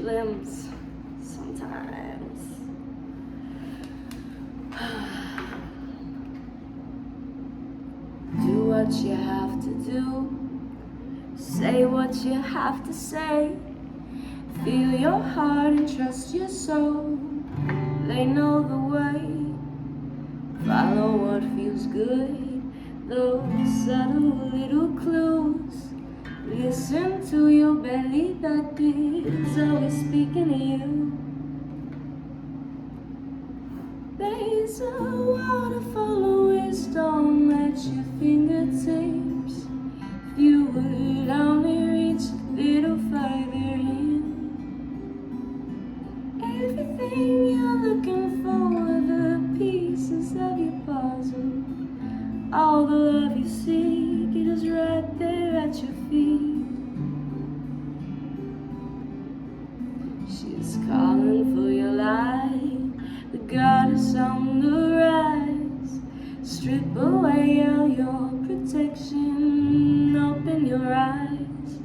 your limbs sometimes. Do what you have to do. Say what you have to say. Feel your heart and trust your soul. They know the way. Follow what feels good. Those subtle little clues. Listen to your belly that is always speaking to you. There's a waterfall of wisdom at your fingertips. If you would only reach a little further in. Everything you're looking for, the pieces of your puzzle. All the love you seek, it is right there at your feet. She's calling for your light, the goddess on the rise. Strip away all your protection, open your eyes.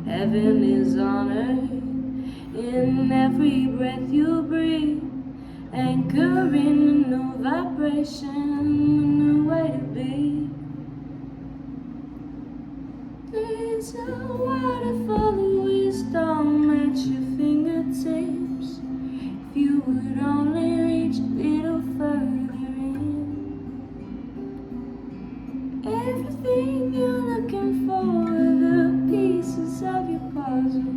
Heaven is on earth, in every breath you breathe. Anchor in a new vibration, a new way to be. There's a waterfall of wisdom at your fingertips. If you would only reach a little further in. Everything you're looking for, the pieces of your puzzle.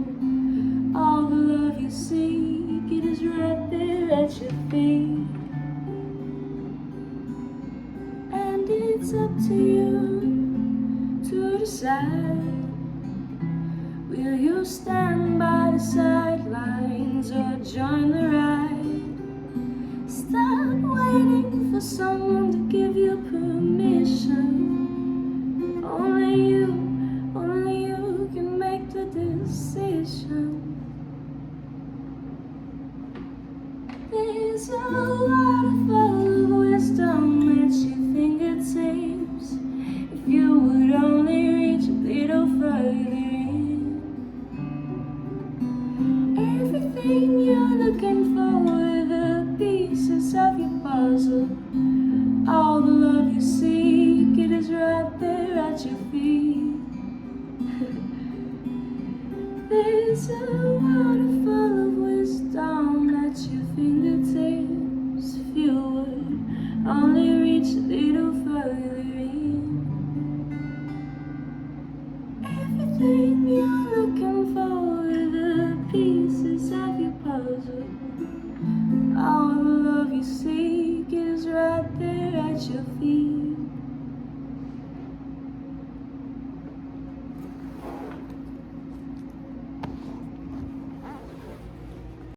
All the love you seek, it is right there at your feet. And it's up to you to decide. Will you stand by the sidelines or join the ride? Stop waiting for someone to give you permission. Only you can make the decision. There's a waterfall of wisdom at your fingertips. If you would only reach a little further in. Everything you're looking for, the pieces of your puzzle. All the love you seek, it is right there at your feet. There's a waterfall of wisdom at your fingertips. If you would only reach a little further in. Everything you're looking for, the pieces of your puzzle. All the love you seek is right there at your feet.